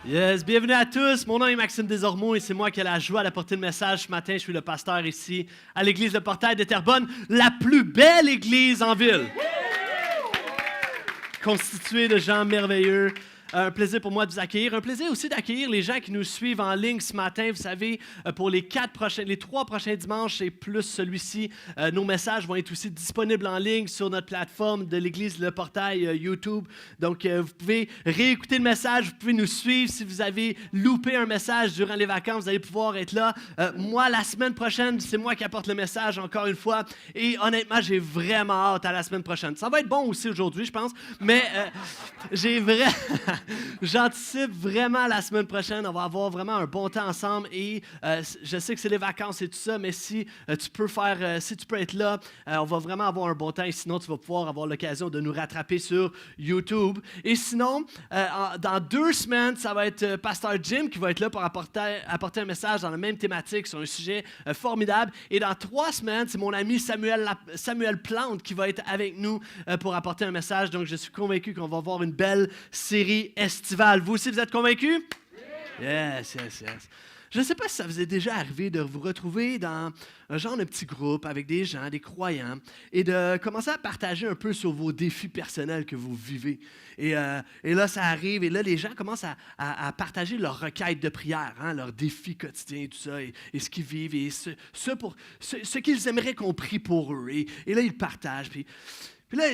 Yes, bienvenue à tous. Mon nom est Maxime Desormeaux et c'est moi qui ai la joie d'apporter le message ce matin. Je suis le pasteur ici à l'église Le Portail de Terrebonne, la plus belle église en ville. Constituée de gens merveilleux. Un plaisir pour moi de vous accueillir. Un plaisir aussi d'accueillir les gens qui nous suivent en ligne ce matin. Vous savez, pour les 3 prochains dimanches et plus celui-ci, nos messages vont être aussi disponibles en ligne sur notre plateforme de l'Église Le Portail YouTube. Donc, vous pouvez réécouter le message, vous pouvez nous suivre. Si vous avez loupé un message durant les vacances, vous allez pouvoir être là. Moi, la semaine prochaine, c'est moi qui apporte le message encore une fois. Et honnêtement, j'ai vraiment hâte à la semaine prochaine. Ça va être bon aussi aujourd'hui, je pense. Mais j'anticipe vraiment la semaine prochaine. On va avoir vraiment un bon temps ensemble et je sais que c'est les vacances et tout ça, mais si tu peux être là, on va vraiment avoir un bon temps et sinon, tu vas pouvoir avoir l'occasion de nous rattraper sur YouTube. Et sinon, dans 2 semaines, ça va être Pasteur Jim qui va être là pour apporter un message dans la même thématique sur un sujet formidable. Et dans 3 semaines, c'est mon ami Samuel Plante qui va être avec nous pour apporter un message. Donc, je suis convaincu qu'on va avoir une belle série estivale. Vous aussi, vous êtes convaincus? Yes. Je ne sais pas si ça vous est déjà arrivé de vous retrouver dans un genre de petit groupe avec des gens, des croyants, et de commencer à partager un peu sur vos défis personnels que vous vivez. Et là, ça arrive, et là, les gens commencent à partager leurs requêtes de prière, leurs défis quotidiens, tout ça, et ce qu'ils vivent, et ce qu'ils aimeraient qu'on prie pour eux. Et là, ils partagent. Puis là,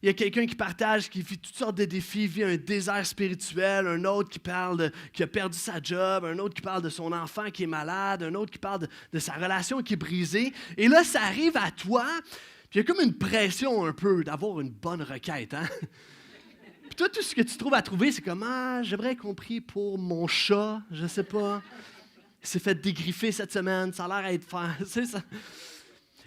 il y a quelqu'un qui partage, qui vit toutes sortes de défis, vit un désert spirituel, un autre qui parle qui a perdu sa job, un autre qui parle de son enfant qui est malade, un autre qui parle de sa relation qui est brisée. Et là, ça arrive à toi, puis il y a comme une pression un peu d'avoir une bonne requête. Puis toi, tout ce que tu trouves à trouver, c'est comme « j'aimerais qu'on prie pour mon chat, je sais pas. Il s'est fait dégriffer cette semaine, ça a l'air d'être faire... » C'est ça.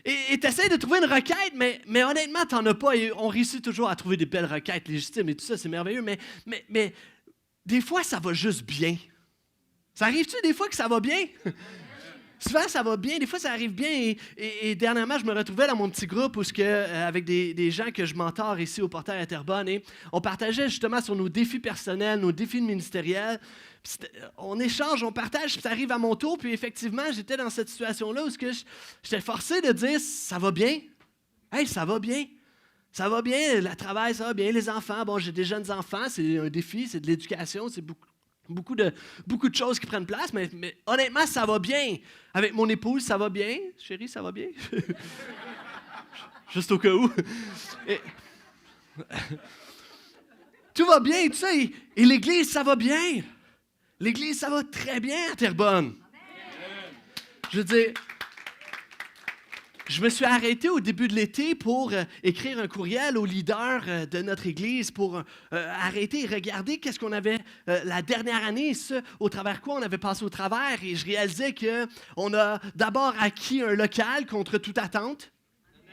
Et tu essaies de trouver une requête, mais honnêtement, tu n'en as pas. Et on réussit toujours à trouver des belles requêtes légitimes et tout ça, c'est merveilleux. Mais des fois, ça va juste bien. Ça arrive-tu des fois que ça va bien? Souvent, ça va bien. Des fois, ça arrive bien. Et dernièrement, je me retrouvais dans mon petit groupe avec des gens que je mentor ici au Portail à Terrebonne. Et on partageait justement sur nos défis personnels, nos défis ministériels. On échange, on partage, puis ça arrive à mon tour. Puis effectivement, j'étais dans cette situation-là où j'étais forcé de dire « ça va bien? Hey, ça va bien? Ça va bien, le travail, ça va bien, les enfants. Bon, j'ai des jeunes enfants, c'est un défi, c'est de l'éducation, c'est beaucoup de choses qui prennent place, mais honnêtement, ça va bien. Avec mon épouse, ça va bien. Chérie, ça va bien? Juste au cas où. Tout va bien, tu sais. Et l'Église, ça va bien. L'Église, ça va très bien à Terrebonne. Je veux dire, je me suis arrêté au début de l'été pour écrire un courriel aux leaders de notre Église pour arrêter et regarder qu'est-ce qu'on avait la dernière année, au travers quoi on avait passé au travers. Et je réalisais qu'on a d'abord acquis un local contre toute attente.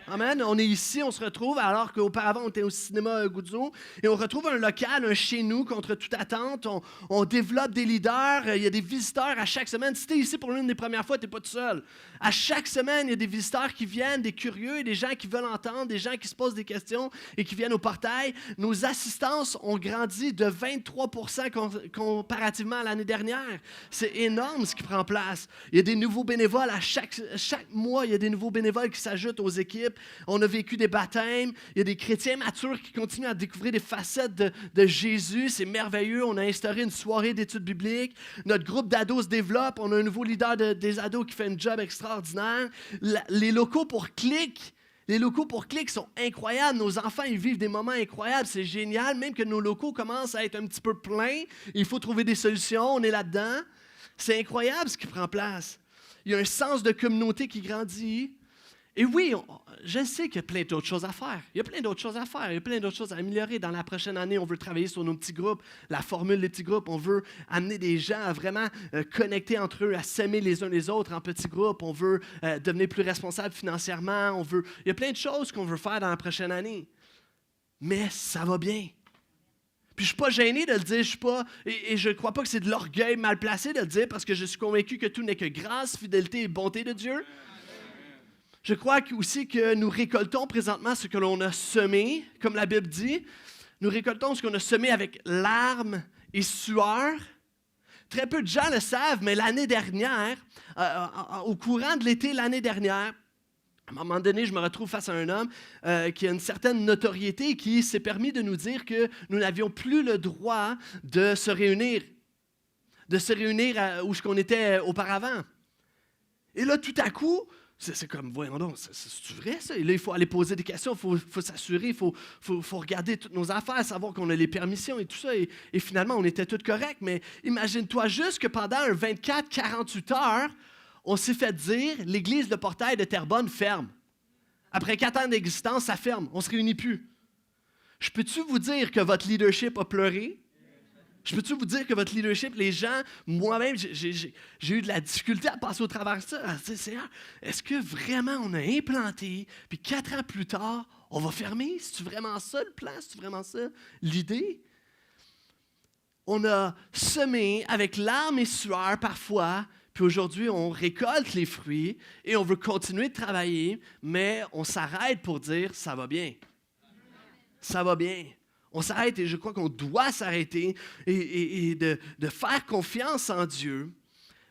Amen. On est ici, on se retrouve, alors qu'auparavant, on était au cinéma Guzzo, et on retrouve un local, un chez nous, contre toute attente. On développe des leaders, il y a des visiteurs à chaque semaine. Si tu es ici pour l'une des premières fois, tu n'es pas tout seul. À chaque semaine, il y a des visiteurs qui viennent, des curieux, des gens qui veulent entendre, des gens qui se posent des questions et qui viennent au portail. Nos assistances ont grandi de 23% comparativement à l'année dernière. C'est énorme ce qui prend place. Il y a des nouveaux bénévoles à chaque mois, il y a des nouveaux bénévoles qui s'ajoutent aux équipes. On a vécu des baptêmes. Il y a des chrétiens matures qui continuent à découvrir des facettes de Jésus. C'est merveilleux. On a instauré une soirée d'études bibliques. Notre groupe d'ados se développe. On a un nouveau leader des ados qui fait un job extraordinaire. Les locaux pour Clic sont incroyables. Nos enfants, ils vivent des moments incroyables. C'est génial. Même que nos locaux commencent à être un petit peu pleins. Il faut trouver des solutions. On est là-dedans. C'est incroyable ce qui prend place. Il y a un sens de communauté qui grandit. Et oui, je sais qu'il y a plein d'autres choses à faire. Il y a plein d'autres choses à améliorer. Dans la prochaine année, on veut travailler sur nos petits groupes, la formule des petits groupes. On veut amener des gens à vraiment connecter entre eux, à s'aimer les uns les autres en petits groupes. On veut devenir plus responsables financièrement. Il y a plein de choses qu'on veut faire dans la prochaine année. Mais ça va bien. Puis je ne suis pas gêné de le dire, et je ne crois pas que c'est de l'orgueil mal placé de le dire parce que je suis convaincu que tout n'est que grâce, fidélité et bonté de Dieu. Je crois aussi que nous récoltons présentement ce que l'on a semé, comme la Bible dit. Nous récoltons ce qu'on a semé avec larmes et sueur. très peu de gens le savent, mais l'année dernière, au courant de l'été l'année dernière, à un moment donné, je me retrouve face à un homme qui a une certaine notoriété et qui s'est permis de nous dire que nous n'avions plus le droit de se réunir où on était auparavant. Et là, tout à coup, c'est comme, voyons donc, c'est vrai ça? Et là, il faut aller poser des questions, il faut s'assurer, il faut regarder toutes nos affaires, savoir qu'on a les permissions et tout ça. Et finalement, on était tous corrects. Mais imagine-toi juste que pendant un 24-48 heures, on s'est fait dire, l'église Le Portail de Terrebonne ferme. Après 4 ans d'existence, ça ferme. On ne se réunit plus. Je peux-tu vous dire que votre leadership a pleuré? Je peux-tu vous dire que votre leadership, les gens, moi-même, j'ai eu de la difficulté à passer au travers de ça. Seigneur, est-ce que vraiment on a implanté, puis 4 ans plus tard, on va fermer? C'est-tu vraiment ça le plan? C'est-tu vraiment ça l'idée? On a semé avec larmes et sueur parfois, puis aujourd'hui, on récolte les fruits et on veut continuer de travailler, mais on s'arrête pour dire « ça va bien ». Ça va bien. On s'arrête et je crois qu'on doit s'arrêter et de faire confiance en Dieu,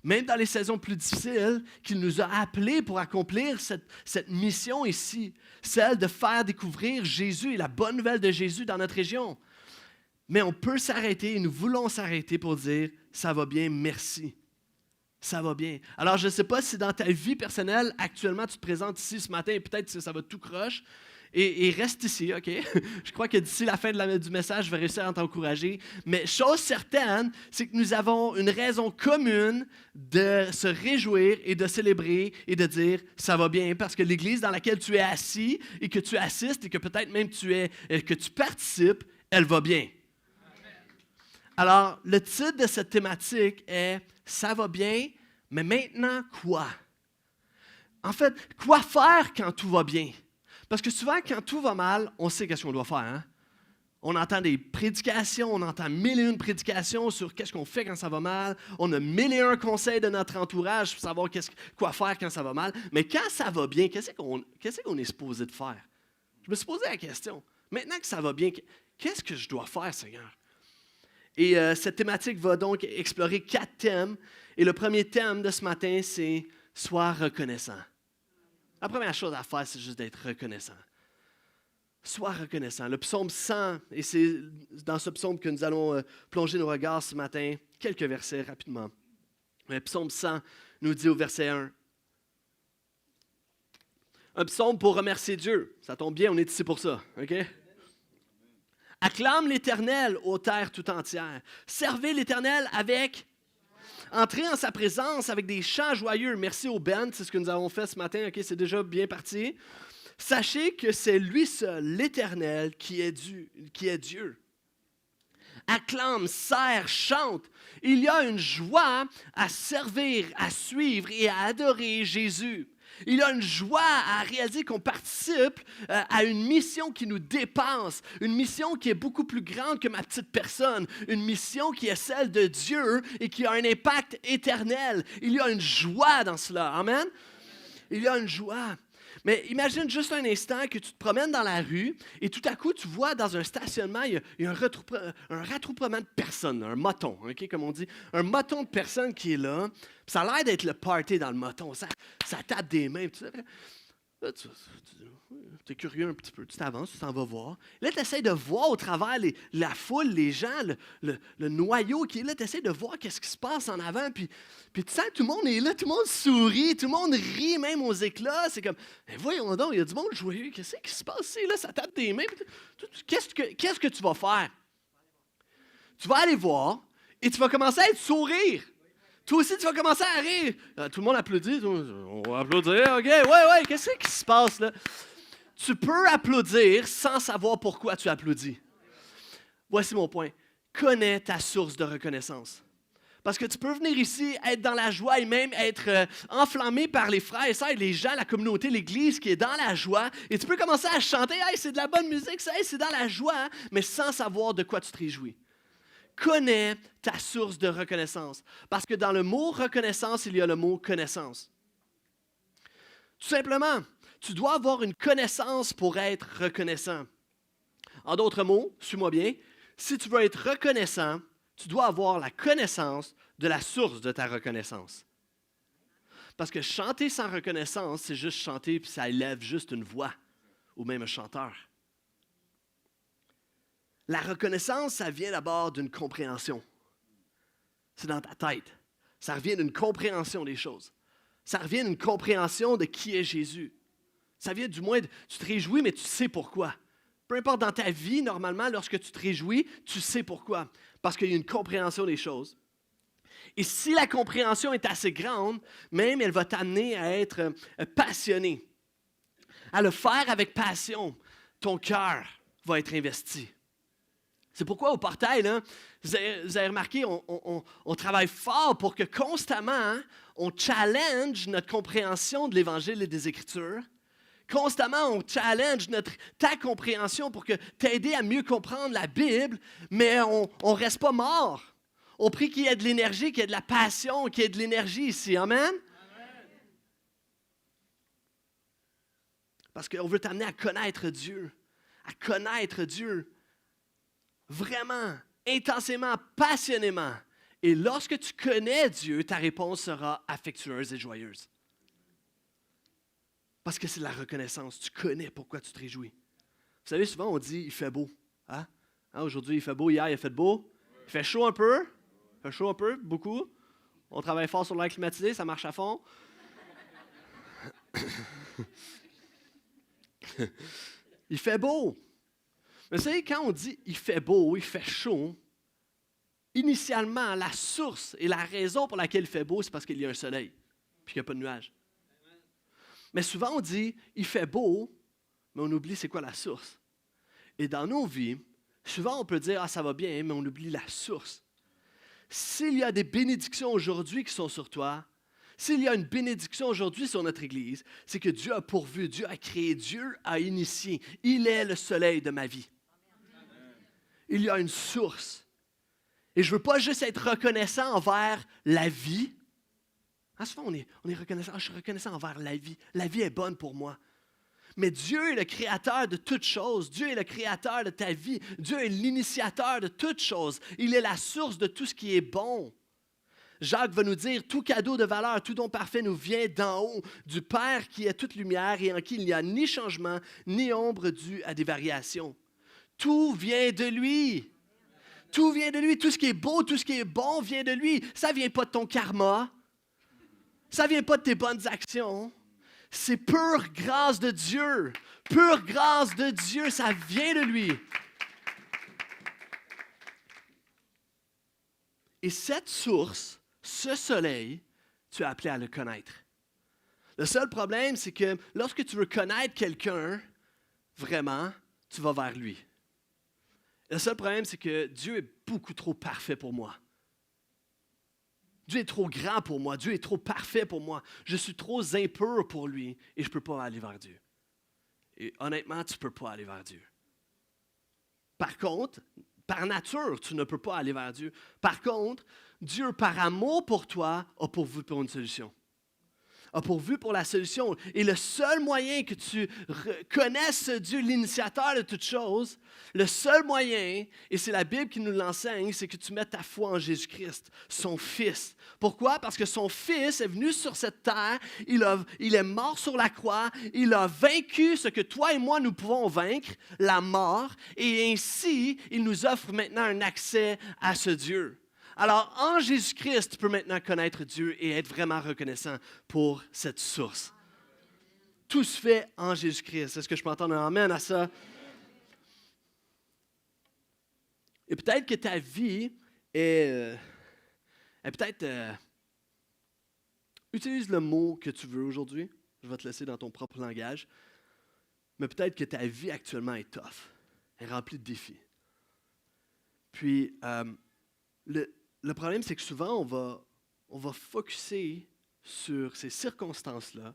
même dans les saisons plus difficiles, qu'il nous a appelés pour accomplir cette mission ici, celle de faire découvrir Jésus et la bonne nouvelle de Jésus dans notre région. Mais on peut s'arrêter et nous voulons s'arrêter pour dire « ça va bien, merci ». Ça va bien. Alors, je ne sais pas si dans ta vie personnelle, actuellement, tu te présentes ici ce matin et peut-être que ça va tout croche. Et reste ici, OK? Je crois que d'ici la fin du message, je vais réussir à t'encourager. Mais chose certaine, c'est que nous avons une raison commune de se réjouir et de célébrer et de dire « ça va bien » parce que l'Église dans laquelle tu es assis et que tu assistes et que peut-être même que tu participes, elle va bien. Alors, le titre de cette thématique est « ça va bien, mais maintenant quoi? » En fait, quoi faire quand tout va bien? Parce que souvent, quand tout va mal, on sait qu'est-ce qu'on doit faire. Hein? On entend des prédications, on entend 1001 prédications sur qu'est-ce qu'on fait quand ça va mal. On a 1001 conseils de notre entourage pour savoir quoi faire quand ça va mal. Mais quand ça va bien, qu'est-ce qu'on est supposé de faire? Je me suis posé la question. Maintenant que ça va bien, qu'est-ce que je dois faire, Seigneur? Et cette thématique va donc explorer 4 thèmes. Et le premier thème de ce matin, c'est « Sois reconnaissant ». La première chose à faire, c'est juste d'être reconnaissant. Sois reconnaissant. Le psaume 100, et c'est dans ce psaume que nous allons plonger nos regards ce matin, quelques versets rapidement. Le psaume 100 nous dit au verset 1, un psaume pour remercier Dieu. Ça tombe bien, on est ici pour ça. OK? Acclame l'Éternel, ô terre tout entière. Servez l'Éternel avec... Entrez en sa présence avec des chants joyeux. Merci au Ben, c'est ce que nous avons fait ce matin. OK, c'est déjà bien parti. Sachez que c'est lui seul, l'Éternel, qui est Dieu. Acclame, serre, chante. Il y a une joie à servir, à suivre et à adorer Jésus. Il y a une joie à réaliser qu'on participe à une mission qui nous dépasse, une mission qui est beaucoup plus grande que ma petite personne, une mission qui est celle de Dieu et qui a un impact éternel. Il y a une joie dans cela. Amen? Il y a une joie. Mais imagine juste un instant que tu te promènes dans la rue et tout à coup, tu vois dans un stationnement, il y a un rattroupement de personnes, un moton, okay, comme on dit, un moton de personnes qui est là. Puis ça a l'air d'être le party dans le moton. Ça tape des mains. Là, tu es curieux un petit peu, tu t'avances, tu t'en vas voir. Là, tu essaies de voir au travers la foule, les gens, le noyau qui est là, tu essaies de voir qu'est-ce qui se passe en avant, puis tu sens que tout le monde est là, tout le monde sourit, tout le monde rit même aux éclats. C'est comme, voyons donc, il y a du monde joyeux, qu'est-ce qui se passe ici? Là, ça tape des mains. Qu'est-ce que tu vas faire? Tu vas aller voir et tu vas commencer à être sourire. Toi aussi, tu vas commencer à rire. Tout le monde applaudit. On va applaudir. OK, ouais, qu'est-ce qui se passe là? Tu peux applaudir sans savoir pourquoi tu applaudis. Voici mon point. Connais ta source de reconnaissance. Parce que tu peux venir ici, être dans la joie et même être enflammé par les frères et sœurs, les gens, la communauté, l'Église qui est dans la joie. Et tu peux commencer à chanter, « Hey, c'est de la bonne musique, ça, hey, c'est dans la joie, hein? » mais sans savoir de quoi tu te réjouis. Connais ta source de reconnaissance. Parce que dans le mot reconnaissance, il y a le mot connaissance. Tout simplement, tu dois avoir une connaissance pour être reconnaissant. En d'autres mots, suis-moi bien, si tu veux être reconnaissant, tu dois avoir la connaissance de la source de ta reconnaissance. Parce que chanter sans reconnaissance, c'est juste chanter puis ça élève juste une voix ou même un chanteur. La reconnaissance, ça vient d'abord d'une compréhension. C'est dans ta tête. Ça revient d'une compréhension des choses. Ça revient d'une compréhension de qui est Jésus. Ça vient du moins, tu te réjouis, mais tu sais pourquoi. Peu importe dans ta vie, normalement, lorsque tu te réjouis, tu sais pourquoi. Parce qu'il y a une compréhension des choses. Et si la compréhension est assez grande, même elle va t'amener à être passionné. À le faire avec passion, ton cœur va être investi. C'est pourquoi au portail, là, vous avez remarqué, on travaille fort pour que constamment, hein, on challenge notre compréhension de l'Évangile et des Écritures. Constamment, on challenge ta compréhension pour que t'aider à mieux comprendre la Bible, mais on ne reste pas mort. On prie qu'il y ait de l'énergie, qu'il y ait de la passion, qu'il y ait de l'énergie ici. Amen? Parce qu'on veut t'amener à connaître Dieu. À connaître Dieu. Vraiment, intensément, passionnément. Et lorsque tu connais Dieu, ta réponse sera affectueuse et joyeuse. Parce que c'est la reconnaissance. Tu connais pourquoi tu te réjouis. Vous savez, souvent on dit « il fait beau hein? ». Aujourd'hui, il fait beau. Hier, il a fait beau. Il fait chaud un peu. Il fait chaud un peu, beaucoup. On travaille fort sur l'air climatisé, ça marche à fond. Il fait beau. Mais vous savez, quand on dit « il fait beau », il fait chaud, initialement, la source et la raison pour laquelle il fait beau, c'est parce qu'il y a un soleil, puis qu'il n'y a pas de nuages. Mais souvent, on dit « il fait beau », mais on oublie c'est quoi la source. Et dans nos vies, souvent, on peut dire « ah, ça va bien », mais on oublie la source. S'il y a des bénédictions aujourd'hui qui sont sur toi, s'il y a une bénédiction aujourd'hui sur notre Église, c'est que Dieu a pourvu, Dieu a créé, Dieu a initié. Il est le soleil de ma vie. Il y a une source. Et je ne veux pas juste être reconnaissant envers la vie. Souvent, on est reconnaissant. Je suis reconnaissant envers la vie. La vie est bonne pour moi. Mais Dieu est le créateur de toutes choses. Dieu est le créateur de ta vie. Dieu est l'initiateur de toutes choses. Il est la source de tout ce qui est bon. Jacques va nous dire, tout cadeau de valeur, tout don parfait nous vient d'en haut, du Père qui est toute lumière et en qui il n'y a ni changement, ni ombre due à des variations. Tout vient de lui. Tout vient de lui. Tout ce qui est beau, tout ce qui est bon vient de lui. Ça ne vient pas de ton karma. Ça ne vient pas de tes bonnes actions. C'est pure grâce de Dieu. Pure grâce de Dieu, ça vient de lui. Et cette source, ce soleil, tu es appelé à le connaître. Le seul problème, c'est que lorsque tu veux connaître quelqu'un, vraiment, tu vas vers lui. Le seul problème, c'est que Dieu est beaucoup trop parfait pour moi. Dieu est trop grand pour moi. Dieu est trop parfait pour moi. Je suis trop impur pour lui et je ne peux pas aller vers Dieu. Et honnêtement, tu ne peux pas aller vers Dieu. Par contre, par nature, tu ne peux pas aller vers Dieu. Par contre, Dieu, par amour pour toi, a pourvu pour une solution. A pourvu pour la solution. Et le seul moyen que tu connaisses Dieu, l'initiateur de toutes choses, le seul moyen, et c'est la Bible qui nous l'enseigne, c'est que tu mettes ta foi en Jésus-Christ, son Fils. Pourquoi? Parce que son Fils est venu sur cette terre, il est mort sur la croix, il a vaincu ce que toi et moi nous pouvons vaincre, la mort, et ainsi, il nous offre maintenant un accès à ce Dieu. Alors, en Jésus-Christ, tu peux maintenant connaître Dieu et être vraiment reconnaissant pour cette source. Tout se fait en Jésus-Christ. Est-ce que je peux entendre un amen à ça? Et peut-être que ta vie est peut-être... utilise le mot que tu veux aujourd'hui. Je vais te laisser dans ton propre langage. Mais peut-être que ta vie actuellement est tough. Elle est remplie de défis. Puis, le problème, c'est que souvent, on va focusser sur ces circonstances-là.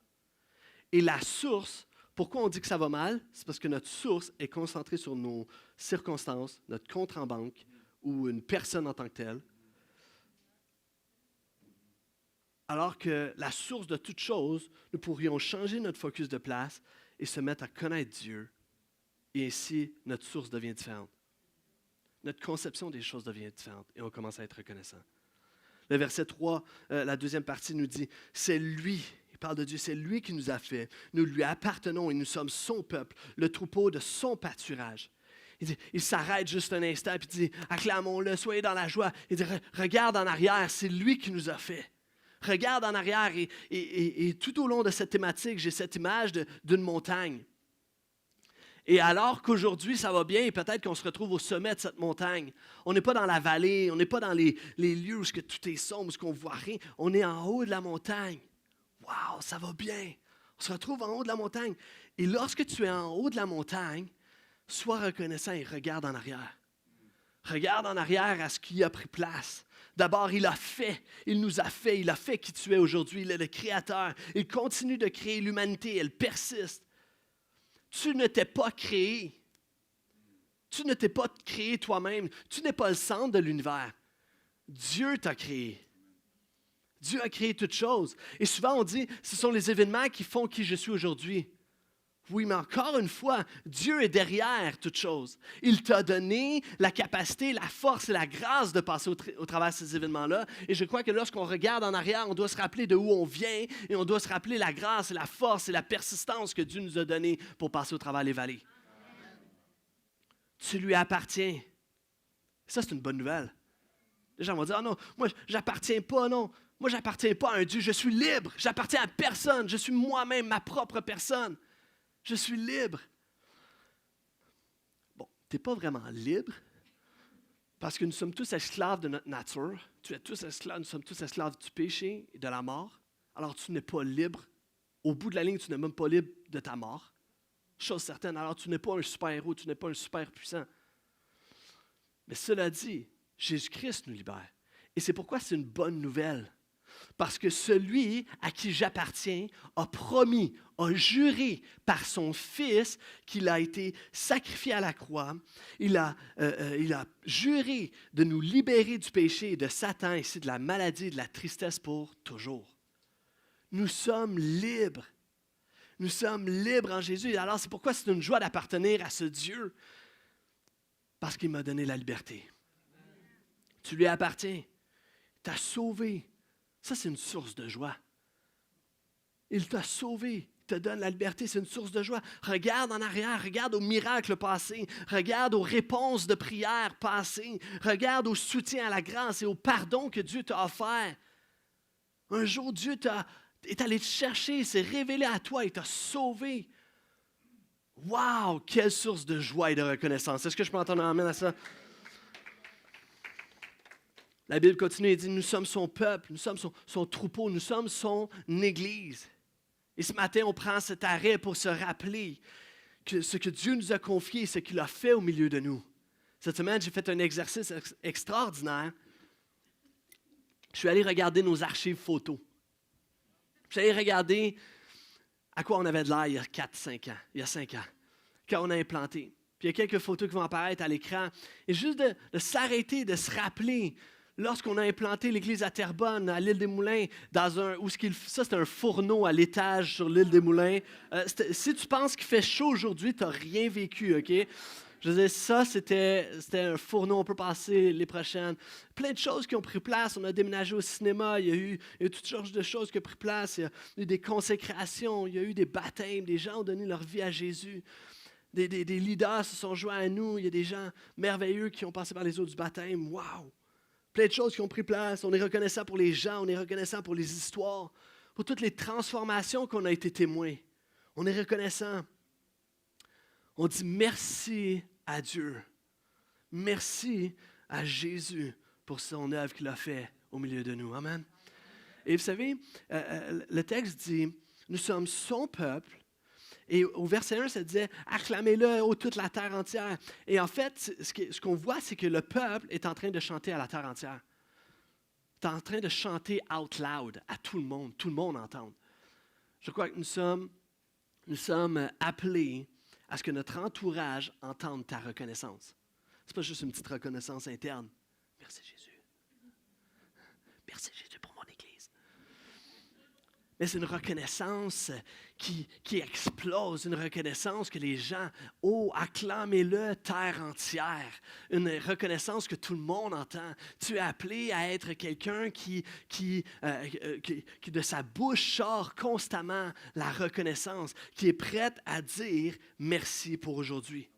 Et la source, pourquoi on dit que ça va mal? C'est parce que notre source est concentrée sur nos circonstances, notre compte en banque ou une personne en tant que telle. Alors que la source de toute chose, nous pourrions changer notre focus de place et se mettre à connaître Dieu. Et ainsi, notre source devient différente. Notre conception des choses devient différente et on commence à être reconnaissant. Le verset 3, la deuxième partie nous dit, c'est lui, il parle de Dieu, c'est lui qui nous a fait. Nous lui appartenons et nous sommes son peuple, le troupeau de son pâturage. Il s'arrête juste un instant et dit, acclamons-le, soyez dans la joie. Il dit, regarde en arrière, c'est lui qui nous a fait. Regarde en arrière et tout au long de cette thématique, j'ai cette image d'une montagne. Et alors qu'aujourd'hui, ça va bien, et peut-être qu'on se retrouve au sommet de cette montagne. On n'est pas dans la vallée, on n'est pas dans les lieux où tout est sombre, où on ne voit rien. On est en haut de la montagne. Wow, ça va bien. On se retrouve en haut de la montagne. Et lorsque tu es en haut de la montagne, sois reconnaissant et regarde en arrière. Regarde en arrière à ce qui a pris place. D'abord, il a fait, il nous a fait, il a fait qui tu es aujourd'hui. Il est le Créateur. Il continue de créer l'humanité, elle persiste. Tu ne t'es pas créé. Tu ne t'es pas créé toi-même. Tu n'es pas le centre de l'univers. Dieu t'a créé. Dieu a créé toutes choses. Et souvent, on dit, ce sont les événements qui font qui je suis aujourd'hui. Oui, mais encore une fois, Dieu est derrière toutes choses. Il t'a donné la capacité, la force et la grâce de passer au travers de ces événements-là. Et je crois que lorsqu'on regarde en arrière, on doit se rappeler de où on vient et on doit se rappeler la grâce et la force et la persistance que Dieu nous a donnée pour passer au travers des vallées. Tu lui appartiens. Ça, c'est une bonne nouvelle. Les gens vont dire, ah non, moi, j'appartiens pas, non. Moi, j'appartiens pas à un Dieu. Je suis libre. J'appartiens à personne. Je suis moi-même, ma propre personne. Je suis libre. Bon, tu n'es pas vraiment libre parce que nous sommes tous esclaves de notre nature. Tu es tous esclaves, nous sommes tous esclaves du péché et de la mort. Alors tu n'es pas libre. Au bout de la ligne, tu n'es même pas libre de ta mort. Chose certaine, alors tu n'es pas un super-héros, tu n'es pas un super puissant. Mais cela dit, Jésus-Christ nous libère. Et c'est pourquoi c'est une bonne nouvelle. Parce que celui à qui j'appartiens a promis, a juré par son Fils qu'il a été sacrifié à la croix. Il a juré de nous libérer du péché et de Satan, ainsi de la maladie et de la tristesse pour toujours. Nous sommes libres. Nous sommes libres en Jésus. Et alors c'est pourquoi c'est une joie d'appartenir à ce Dieu. Parce qu'il m'a donné la liberté. Tu lui appartiens. Il t'a sauvé. Ça, c'est une source de joie. Il t'a sauvé, il te donne la liberté, c'est une source de joie. Regarde en arrière, regarde aux miracles passés, regarde aux réponses de prière passées, regarde au soutien à la grâce et au pardon que Dieu t'a offert. Un jour, Dieu est allé te chercher, s'est révélé à toi et t'a sauvé. Wow, quelle source de joie et de reconnaissance. Est-ce que je peux entendre un amen à ça? La Bible continue et dit, nous sommes son peuple, nous sommes son troupeau, nous sommes son Église. Et ce matin, on prend cet arrêt pour se rappeler que ce que Dieu nous a confié, ce qu'il a fait au milieu de nous. Cette semaine, j'ai fait un exercice extraordinaire. Je suis allé regarder nos archives photos. Je suis allé regarder à quoi on avait de l'air il y a 4-5 ans, il y a 5 ans, quand on a implanté. Puis il y a quelques photos qui vont apparaître à l'écran. Et juste de s'arrêter, de se rappeler, lorsqu'on a implanté l'église à Terrebonne, à l'île des Moulins, ça c'était un fourneau à l'étage sur l'île des Moulins. Si tu penses qu'il fait chaud aujourd'hui, tu n'as rien vécu, OK? Je disais, ça, c'était un fourneau, on peut passer les prochaines. Plein de choses qui ont pris place. On a déménagé au cinéma, il y a eu toutes sortes de choses qui ont pris place. Il y a eu des consécrations, il y a eu des baptêmes, des gens ont donné leur vie à Jésus. Des leaders se sont joints à nous, il y a des gens merveilleux qui ont passé par les eaux du baptême. Wow! Plein de choses qui ont pris place. On est reconnaissant pour les gens, on est reconnaissant pour les histoires, pour toutes les transformations qu'on a été témoins. On est reconnaissant. On dit merci à Dieu. Merci à Jésus pour son œuvre qu'il a fait au milieu de nous. Amen. Et vous savez, le texte dit, nous sommes son peuple. Et au verset 1, ça disait « Acclamez-le, ô toute la terre entière ». Et en fait, ce qu'on voit, c'est que le peuple est en train de chanter à la terre entière. Il est en train de chanter out loud à tout le monde entende. Je crois que nous sommes appelés à ce que notre entourage entende ta reconnaissance. Ce n'est pas juste une petite reconnaissance interne. Merci Jésus. Merci Jésus pour mon Église. Mais c'est une reconnaissance qui explose, une reconnaissance que les gens, acclamez-le, terre entière. Une reconnaissance que tout le monde entend. Tu es appelé à être quelqu'un qui de sa bouche sort constamment la reconnaissance, qui est prête à dire merci pour aujourd'hui.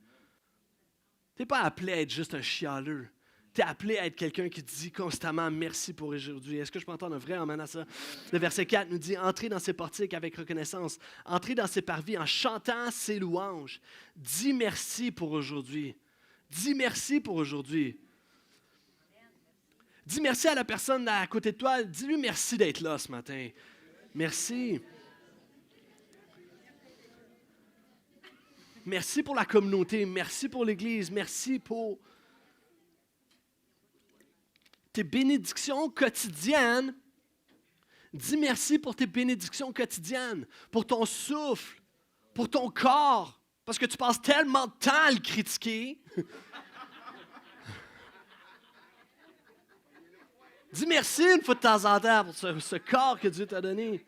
Tu n'es pas appelé à être juste un chialeux. Tu es appelé à être quelqu'un qui dit constamment merci pour aujourd'hui. Est-ce que je peux entendre un vrai amen à ça? Le verset 4 nous dit, entrez dans ses portiques avec reconnaissance. Entrez dans ses parvis en chantant ses louanges. Dis merci pour aujourd'hui. Dis merci pour aujourd'hui. Dis merci à la personne à côté de toi. Dis-lui merci d'être là ce matin. Merci. Merci pour la communauté. Merci pour l'Église. Merci pour tes bénédictions quotidiennes. Dis merci pour tes bénédictions quotidiennes, pour ton souffle, pour ton corps, parce que tu passes tellement de temps à le critiquer. Dis merci une fois de temps en temps pour ce corps que Dieu t'a donné.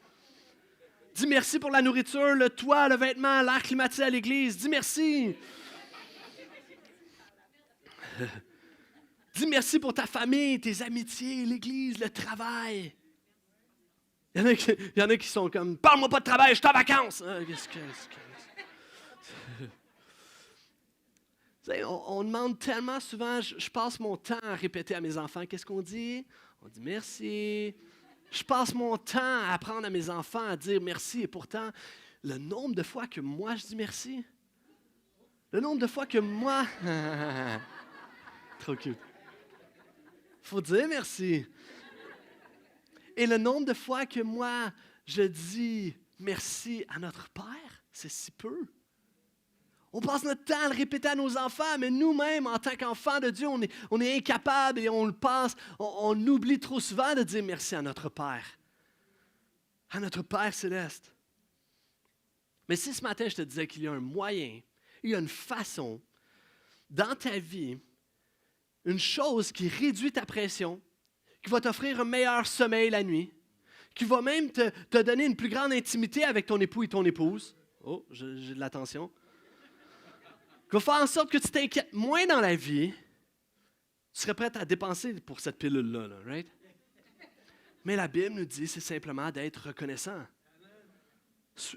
Dis merci pour la nourriture, le toit, le vêtement, l'air climatisé à l'église. Dis merci. Dis merci pour ta famille, tes amitiés, l'église, le travail. Il y en a qui sont comme, parle-moi pas de travail, je suis en vacances. On demande tellement souvent, je passe mon temps à répéter à mes enfants, qu'est-ce qu'on dit? On dit merci. Je passe mon temps à apprendre à mes enfants à dire merci. Et pourtant, le nombre de fois que moi je dis merci, le nombre de fois que moi... Trop cute. Faut dire merci. Et le nombre de fois que moi, je dis merci à notre Père, c'est si peu. On passe notre temps à le répéter à nos enfants, mais nous-mêmes, en tant qu'enfants de Dieu, on est incapables et on le passe, on oublie trop souvent de dire merci à notre Père. À notre Père céleste. Mais si ce matin, je te disais qu'il y a un moyen, il y a une façon, dans ta vie, une chose qui réduit ta pression, qui va t'offrir un meilleur sommeil la nuit, qui va même te donner une plus grande intimité avec ton époux et ton épouse. Oh, j'ai de l'attention. Qui va faire en sorte que tu t'inquiètes moins dans la vie. Tu serais prêt à dépenser pour cette pilule-là, right? Mais la Bible nous dit, c'est simplement d'être reconnaissant.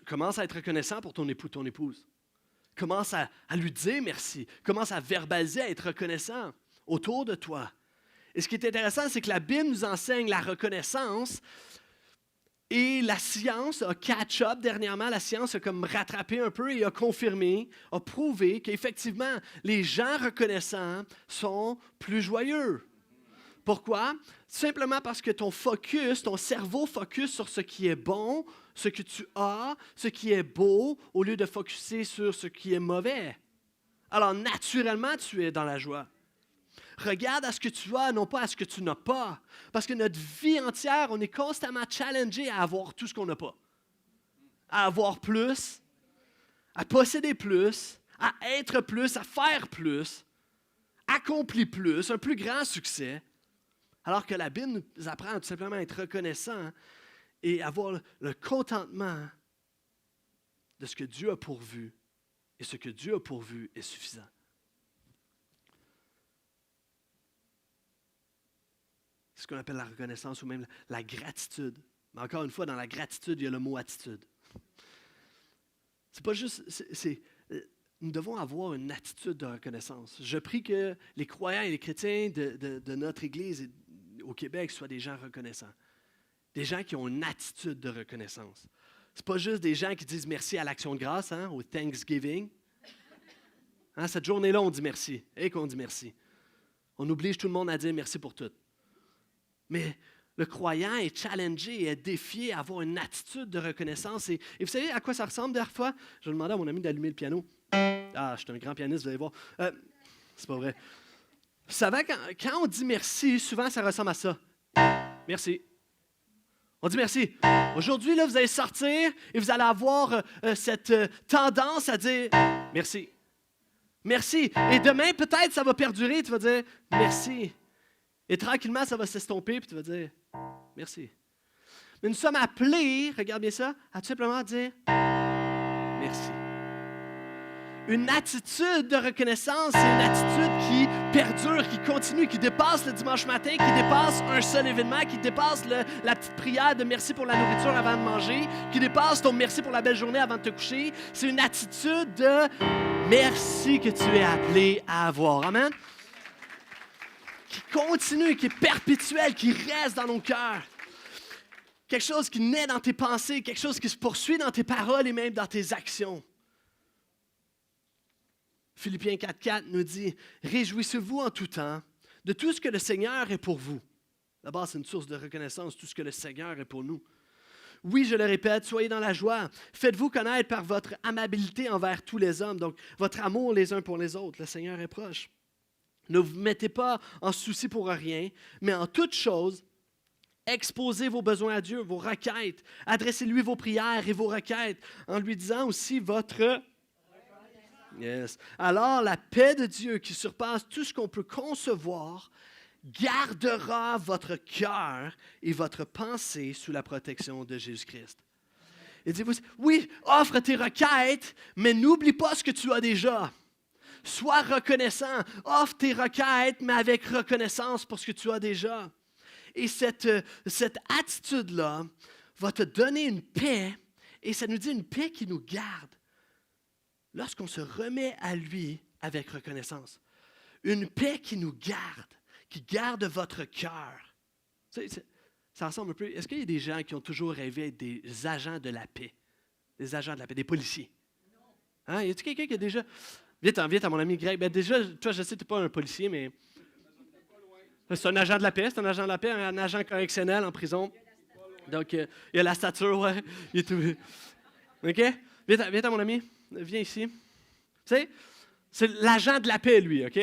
Commence à être reconnaissant pour ton époux, ton épouse. Commence à lui dire merci. Commence à verbaliser, à être reconnaissant autour de toi. Et ce qui est intéressant, c'est que la Bible nous enseigne la reconnaissance et la science a catch-up dernièrement. La science a comme rattrapé un peu et a confirmé, a prouvé qu'effectivement, les gens reconnaissants sont plus joyeux. Pourquoi? Simplement parce que ton cerveau focus sur ce qui est bon, ce que tu as, ce qui est beau, au lieu de focuser sur ce qui est mauvais. Alors, naturellement, tu es dans la joie. Regarde à ce que tu as, non pas à ce que tu n'as pas. Parce que notre vie entière, on est constamment challengé à avoir tout ce qu'on n'a pas. À avoir plus, à posséder plus, à être plus, à faire plus, accomplir plus, un plus grand succès. Alors que la Bible nous apprend tout simplement à être reconnaissant et avoir le contentement de ce que Dieu a pourvu. Et ce que Dieu a pourvu est suffisant. C'est ce qu'on appelle la reconnaissance ou même la gratitude. Mais encore une fois, dans la gratitude, il y a le mot attitude. C'est pas juste... nous devons avoir une attitude de reconnaissance. Je prie que les croyants et les chrétiens de notre Église au Québec soient des gens reconnaissants. Des gens qui ont une attitude de reconnaissance. C'est pas juste des gens qui disent merci à l'Action de grâce, au Thanksgiving. Cette journée-là, on dit merci. Et qu'on dit merci. On oblige tout le monde à dire merci pour tout. Mais le croyant est challengé, est défié à avoir une attitude de reconnaissance. Et vous savez à quoi ça ressemble dernière fois? Je demandais à mon ami d'allumer le piano. Ah, je suis un grand pianiste, vous allez voir. C'est pas vrai. Vous savez, quand on dit merci, souvent ça ressemble à ça. Merci. On dit merci. Aujourd'hui, là, vous allez sortir et vous allez avoir cette tendance à dire merci. Merci. Et demain, peut-être, ça va perdurer. Tu vas dire merci. Et tranquillement, ça va s'estomper, puis tu vas dire merci. Mais nous sommes appelés, regarde bien ça, à tout simplement dire merci. Une attitude de reconnaissance, c'est une attitude qui perdure, qui continue, qui dépasse le dimanche matin, qui dépasse un seul événement, qui dépasse la petite prière de merci pour la nourriture avant de manger, qui dépasse ton merci pour la belle journée avant de te coucher. C'est une attitude de merci que tu es appelé à avoir. Amen. Qui continue, qui est perpétuel, qui reste dans nos cœurs. Quelque chose qui naît dans tes pensées, quelque chose qui se poursuit dans tes paroles et même dans tes actions. Philippiens 4,4 nous dit « Réjouissez-vous en tout temps de tout ce que le Seigneur est pour vous. » D'abord, c'est une source de reconnaissance, tout ce que le Seigneur est pour nous. Oui, je le répète, soyez dans la joie. Faites-vous connaître par votre amabilité envers tous les hommes, donc votre amour les uns pour les autres. Le Seigneur est proche. Ne vous mettez pas en souci pour rien, mais en toute chose, exposez vos besoins à Dieu, vos requêtes. Adressez-lui vos prières et vos requêtes en lui disant aussi votre... Yes. Alors, la paix de Dieu qui surpasse tout ce qu'on peut concevoir gardera votre cœur et votre pensée sous la protection de Jésus-Christ. Il dit, oui, offre tes requêtes, mais n'oublie pas ce que tu as déjà. Sois reconnaissant. Offre tes requêtes, mais avec reconnaissance pour ce que tu as déjà. Et cette attitude-là va te donner une paix, et ça nous dit une paix qui nous garde. Lorsqu'on se remet à lui avec reconnaissance. Une paix qui nous garde votre cœur. Ça ressemble un peu. Est-ce qu'il y a des gens qui ont toujours rêvé d'être des agents de la paix? Des agents de la paix, des policiers? Hein? Y a-t-il quelqu'un qui a déjà... Viens, mon ami Greg. Ben déjà, toi, je sais que tu n'es pas un policier, mais... C'est un agent de la paix, un agent correctionnel en prison. Donc, il y a la stature, ouais. Il est tout... OK? Viens, mon ami. Viens ici. Tu sais, c'est l'agent de la paix, lui, OK?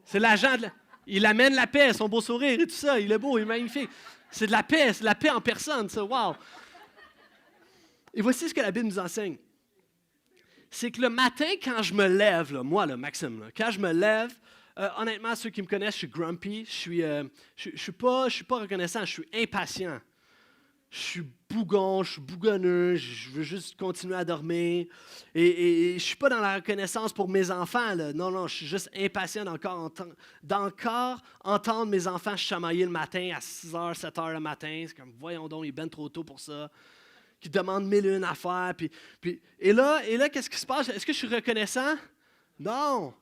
C'est l'agent de la... Il amène la paix, son beau sourire et tout ça. Il est beau, il est magnifique. C'est de la paix en personne, ça. Wow! Et voici ce que la Bible nous enseigne. C'est que le matin, quand je me lève, là, moi, là, Maxime, là, quand je me lève, honnêtement, ceux qui me connaissent, je suis grumpy, je suis pas reconnaissant, je suis impatient. Je suis bougon, je suis bougonneux, je veux juste continuer à dormir. Et je ne suis pas dans la reconnaissance pour mes enfants. Là. Non, je suis juste impatient d'encore entendre mes enfants chamailler le matin à 6h, 7h le matin. C'est comme, voyons donc, il est bien trop tôt pour ça. Qui demandent mille et une affaires. Et là, qu'est-ce qui se passe? Est-ce que je suis reconnaissant? Non.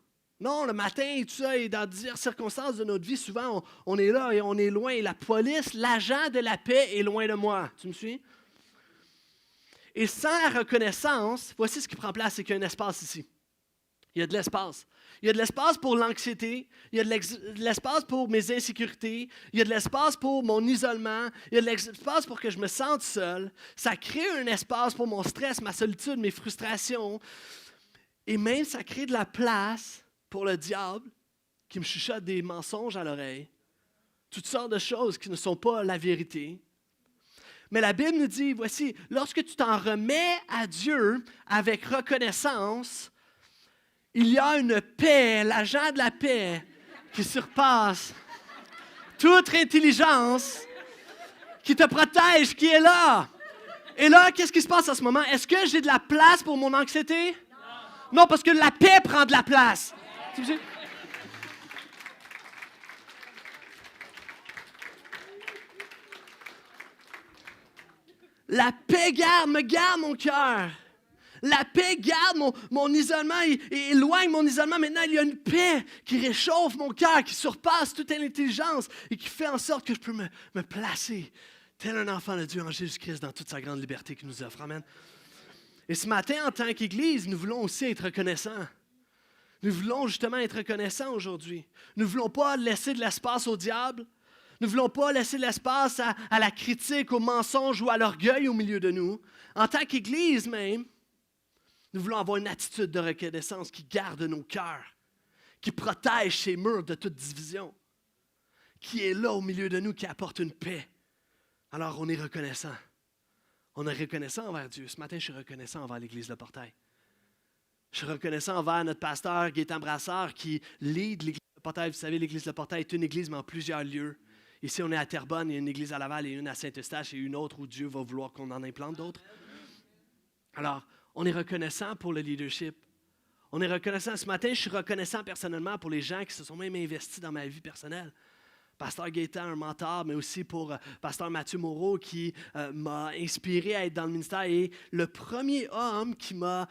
Non, le matin, tout ça, et dans diverses circonstances de notre vie, souvent, on est là et on est loin. Et la police, l'agent de la paix est loin de moi. Tu me suis? Et sans la reconnaissance, voici ce qui prend place, c'est qu'il y a un espace ici. Il y a de l'espace. Il y a de l'espace pour l'anxiété, il y a de l'espace pour mes insécurités, il y a de l'espace pour mon isolement, il y a de l'espace pour que je me sente seul. Ça crée un espace pour mon stress, ma solitude, mes frustrations. Et même, ça crée de la place pour le diable qui me chuchote des mensonges à l'oreille, toutes sortes de choses qui ne sont pas la vérité. Mais la Bible nous dit, voici, lorsque tu t'en remets à Dieu avec reconnaissance, il y a une paix, l'agent de la paix, qui surpasse toute intelligence, qui te protège, qui est là. Et là, qu'est-ce qui se passe à ce moment? Est-ce que j'ai de la place pour mon anxiété? Non, parce que la paix prend de la place. La paix me garde mon cœur. La paix garde mon isolement et éloigne mon isolement. Maintenant, il y a une paix qui réchauffe mon cœur, qui surpasse toute intelligence et qui fait en sorte que je peux me placer tel un enfant de Dieu en Jésus-Christ dans toute sa grande liberté qu'il nous offre. Amen. Et ce matin, en tant qu'Église, nous voulons aussi être reconnaissants. Nous voulons justement être reconnaissants aujourd'hui. Nous ne voulons pas laisser de l'espace au diable. Nous ne voulons pas laisser de l'espace à la critique, au mensonge ou à l'orgueil au milieu de nous. En tant qu'Église même, nous voulons avoir une attitude de reconnaissance qui garde nos cœurs, qui protège ces murs de toute division, qui est là au milieu de nous, qui apporte une paix. Alors on est reconnaissant. On est reconnaissant envers Dieu. Ce matin, je suis reconnaissant envers l'Église Le Portail. Je suis reconnaissant envers notre pasteur Gaétan Brassard qui lead l'Église Le Portail. Vous savez, l'Église Le Portail est une église, mais en plusieurs lieux. Ici, on est à Terrebonne, il y a une église à Laval et une à Saint-Eustache et une autre où Dieu va vouloir qu'on en implante d'autres. Alors, on est reconnaissant pour le leadership. On est reconnaissant. Ce matin, je suis reconnaissant personnellement pour les gens qui se sont même investis dans ma vie personnelle. Pasteur Gaétan, un mentor, mais aussi pour Pasteur Mathieu Moreau qui m'a inspiré à être dans le ministère. Et le premier homme qui m'a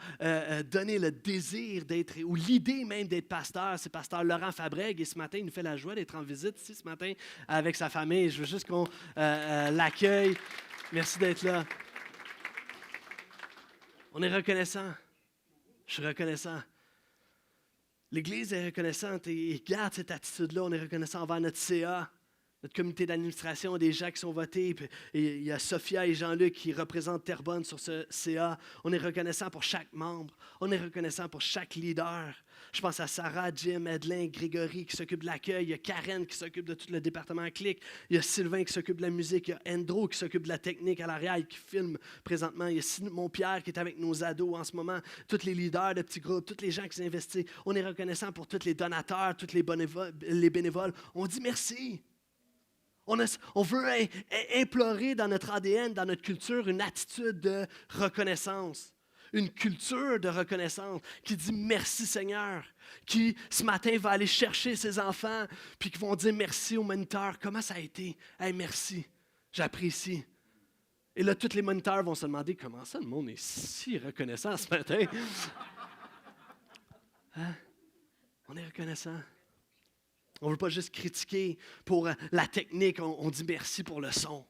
donné le désir d'être, ou l'idée même d'être pasteur, c'est Pasteur Laurent Fabrègue. Et ce matin, il nous fait la joie d'être en visite ici ce matin avec sa famille. Je veux juste qu'on l'accueille. Merci d'être là. On est reconnaissant. Je suis reconnaissant. L'Église est reconnaissante et garde cette attitude-là. On est reconnaissant envers notre CA, notre comité d'administration, des gens qui sont votés. Et il y a Sophia et Jean-Luc qui représentent Terrebonne sur ce CA. On est reconnaissant pour chaque membre. On est reconnaissant pour chaque leader. Je pense à Sarah, Jim, Edlin, Grégory qui s'occupe de l'accueil. Il y a Karen qui s'occupe de tout le département clic. Il y a Sylvain qui s'occupe de la musique. Il y a Andrew qui s'occupe de la technique à l'arrière et qui filme présentement. Il y a Simon Pierre qui est avec nos ados en ce moment. Tous les leaders de petits groupes, tous les gens qui s'investissent. On est reconnaissant pour tous les donateurs, tous les bénévoles. On dit merci. On veut implorer dans notre ADN, dans notre culture, une attitude de reconnaissance. Une culture de reconnaissance qui dit merci Seigneur, qui ce matin va aller chercher ses enfants, puis qui vont dire merci aux moniteurs. Comment ça a été? Hey, merci, j'apprécie. Et là, tous les moniteurs vont se demander comment ça, le monde est si reconnaissant ce matin. Hein? On est reconnaissant. On ne veut pas juste critiquer pour la technique, on dit merci pour le son.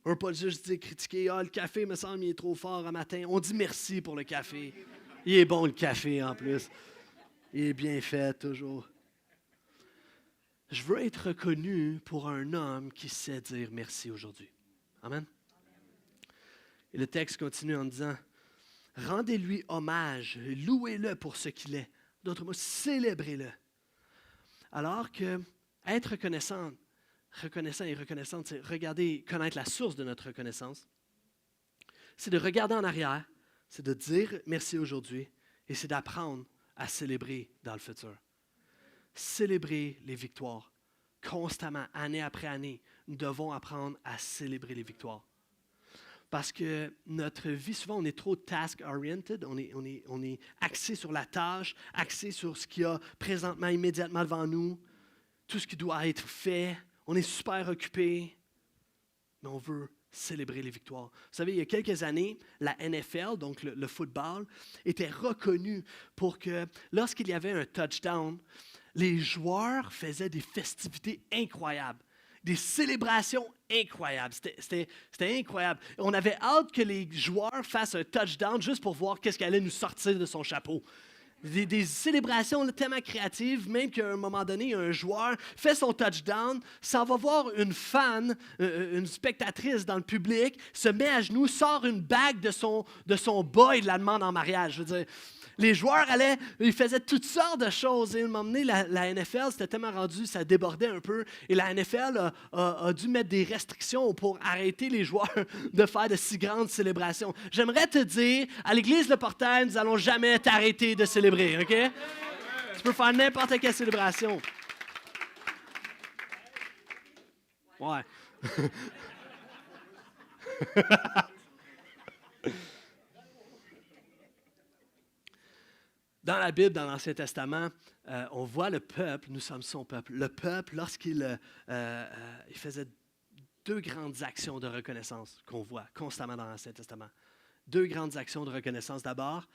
On ne veut pas juste dire critiquer, le café me semble il est trop fort un matin. On dit merci pour le café. Il est bon le café en plus. Il est bien fait toujours. Je veux être reconnu pour un homme qui sait dire merci aujourd'hui. Amen. Et le texte continue en disant, rendez-lui hommage, louez-le pour ce qu'il est. D'autres mots, célébrez-le. Alors que être reconnaissant et reconnaissante, c'est regarder, connaître la source de notre reconnaissance. C'est de regarder en arrière, c'est de dire merci aujourd'hui et c'est d'apprendre à célébrer dans le futur. Célébrer les victoires. Constamment, année après année, nous devons apprendre à célébrer les victoires. Parce que notre vie, souvent, on est trop task-oriented, on est axé sur la tâche, axé sur ce qu'il y a présentement, immédiatement devant nous, tout ce qui doit être fait. On est super occupé, mais on veut célébrer les victoires. Vous savez, il y a quelques années, la NFL, donc le football, était reconnue pour que lorsqu'il y avait un touchdown, les joueurs faisaient des festivités incroyables. Des célébrations incroyables. C'était incroyable. On avait hâte que les joueurs fassent un touchdown juste pour voir qu'est-ce qui allait nous sortir de son chapeau. Des célébrations tellement créatives, même qu'à un moment donné, un joueur fait son touchdown, s'en va voir une fan, une spectatrice dans le public, se met à genoux, sort une bague de son bas et la demande en mariage. Je veux dire, les joueurs allaient, ils faisaient toutes sortes de choses. Et à un moment donné, la NFL, c'était tellement rendu, ça débordait un peu. Et la NFL a dû mettre des restrictions pour arrêter les joueurs de faire de si grandes célébrations. J'aimerais te dire, à l'Église Le Portail, nous n'allons jamais t'arrêter de célébrer, OK? Tu peux faire n'importe quelle célébration. Ouais. Dans la Bible, dans l'Ancien Testament, on voit le peuple, nous sommes son peuple. Le peuple, lorsqu'il il faisait deux grandes actions de reconnaissance qu'on voit constamment dans l'Ancien Testament. Deux grandes actions de reconnaissance. D'abord,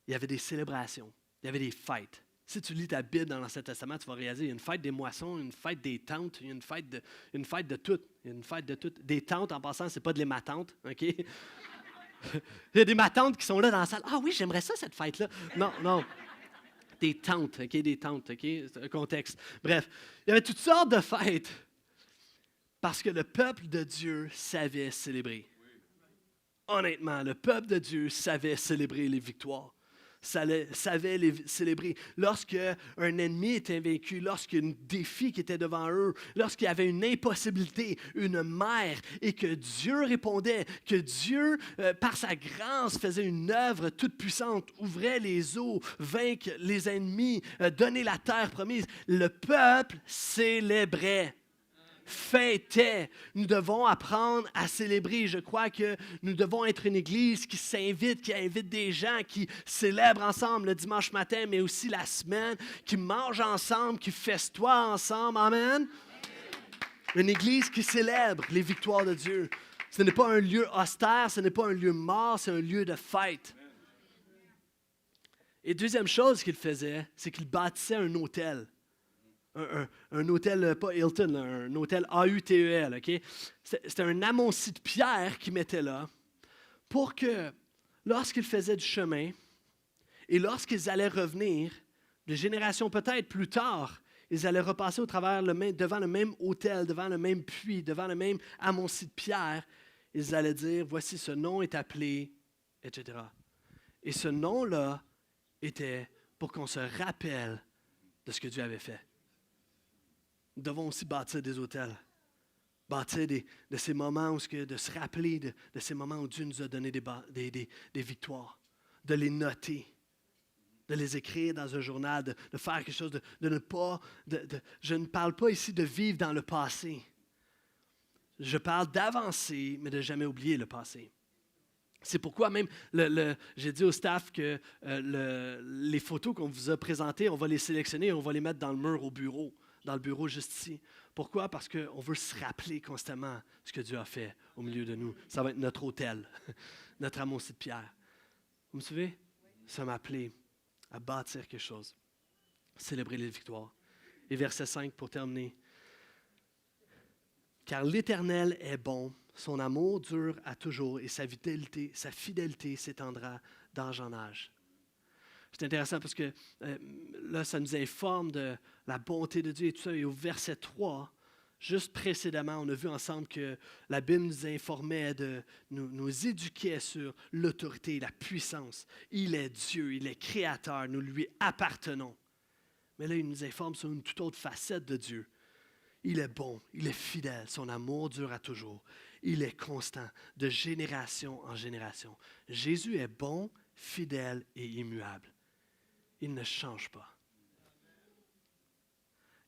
il y avait des célébrations, il y avait des fêtes. Si tu lis ta Bible dans l'Ancien Testament, tu vas réaliser qu'il y a une fête des moissons, une fête des tentes, il y a une fête de tout. Il y a une fête de tout. Des tentes, en passant, ce n'est pas de les matantes, OK? Il y a des matantes qui sont là dans la salle. Ah oui, j'aimerais ça, cette fête-là. Non. Des tentes, OK? Des tentes, OK? C'est un contexte. Bref, il y avait toutes sortes de fêtes parce que le peuple de Dieu savait célébrer. Honnêtement, le peuple de Dieu savait célébrer les victoires. Savait les célébrer. Lorsqu'un ennemi était vaincu, lorsqu'il y a un défi qui était devant eux, lorsqu'il y avait une impossibilité, une mer, et que Dieu répondait, que Dieu, par sa grâce, faisait une œuvre toute puissante, ouvrait les eaux, vaincre les ennemis, donnait la terre promise, le peuple célébrait. fêtait. Nous devons apprendre à célébrer. Je crois que nous devons être une église qui s'invite, qui invite des gens, qui célèbrent ensemble le dimanche matin, mais aussi la semaine, qui mangent ensemble, qui festoient ensemble. Amen. Une église qui célèbre les victoires de Dieu. Ce n'est pas un lieu austère, ce n'est pas un lieu mort, c'est un lieu de fête. Et deuxième chose qu'il faisait, c'est qu'il bâtissait un hôtel. Un hôtel, pas Hilton, là, un hôtel A-U-T-E-L, OK? C'était un amonceau de pierre qu'il mettait là pour que, lorsqu'ils faisaient du chemin et lorsqu'ils allaient revenir, des générations peut-être plus tard, ils allaient repasser devant le même hôtel, devant le même puits, devant le même amonceau de pierre. Ils allaient dire, voici ce nom est appelé, etc. Et ce nom-là était pour qu'on se rappelle de ce que Dieu avait fait. Nous devons aussi bâtir des hôtels, bâtir de ces moments où, de se rappeler de ces moments où Dieu nous a donné des victoires, de les noter, de les écrire dans un journal, de faire quelque chose, de ne pas... je ne parle pas ici de vivre dans le passé. Je parle d'avancer, mais de jamais oublier le passé. C'est pourquoi même, j'ai dit au staff que les photos qu'on vous a présentées, on va les sélectionner et on va les mettre dans le mur au bureau, dans le bureau juste ici. Pourquoi? Parce qu'on veut se rappeler constamment ce que Dieu a fait au milieu de nous. Ça va être notre hôtel, notre amonceau de pierre. Vous me suivez? Ça m'a appelé à bâtir quelque chose, célébrer les victoires. Et verset 5 pour terminer. Car l'Éternel est bon, son amour dure à toujours et sa fidélité s'étendra d'âge en âge. C'est intéressant parce que là, ça nous informe de la bonté de Dieu et tout ça. Et au verset 3, juste précédemment, on a vu ensemble que la Bible nous informait, nous éduquait sur l'autorité, la puissance. Il est Dieu, il est créateur, nous lui appartenons. Mais là, il nous informe sur une toute autre facette de Dieu. Il est bon, il est fidèle, son amour dure à toujours. Il est constant, de génération en génération. Jésus est bon, fidèle et immuable. Il ne change pas.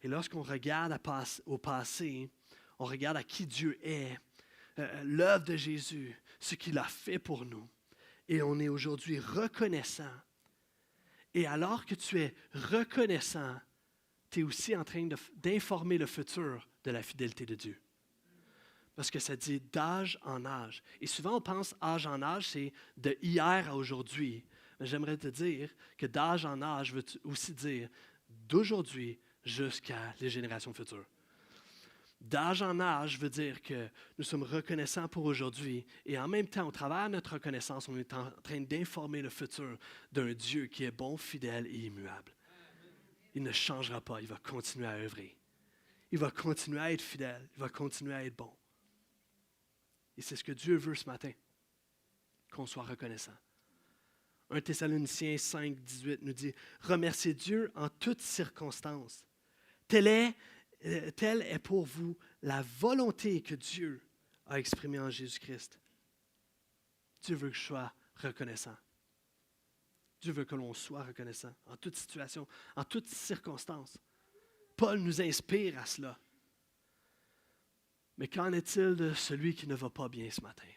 Et lorsqu'on regarde au passé, on regarde à qui Dieu est, l'œuvre de Jésus, ce qu'il a fait pour nous. Et on est aujourd'hui reconnaissant. Et alors que tu es reconnaissant, tu es aussi en train d'informer le futur de la fidélité de Dieu. Parce que ça dit d'âge en âge. Et souvent, on pense âge en âge, c'est de hier à aujourd'hui. Mais j'aimerais te dire que d'âge en âge veut aussi dire d'aujourd'hui jusqu'à les générations futures. D'âge en âge veut dire que nous sommes reconnaissants pour aujourd'hui et en même temps, au travers de notre reconnaissance, on est en train d'informer le futur d'un Dieu qui est bon, fidèle et immuable. Il ne changera pas, il va continuer à œuvrer. Il va continuer à être fidèle, il va continuer à être bon. Et c'est ce que Dieu veut ce matin, qu'on soit reconnaissant. 1 Thessaloniciens 5, 18 nous dit « Remerciez Dieu en toutes circonstances. Telle est pour vous la volonté que Dieu a exprimée en Jésus-Christ. » Dieu veut que je sois reconnaissant. Dieu veut que l'on soit reconnaissant en toute situation, en toutes circonstances. Paul nous inspire à cela. Mais qu'en est-il de celui qui ne va pas bien ce matin?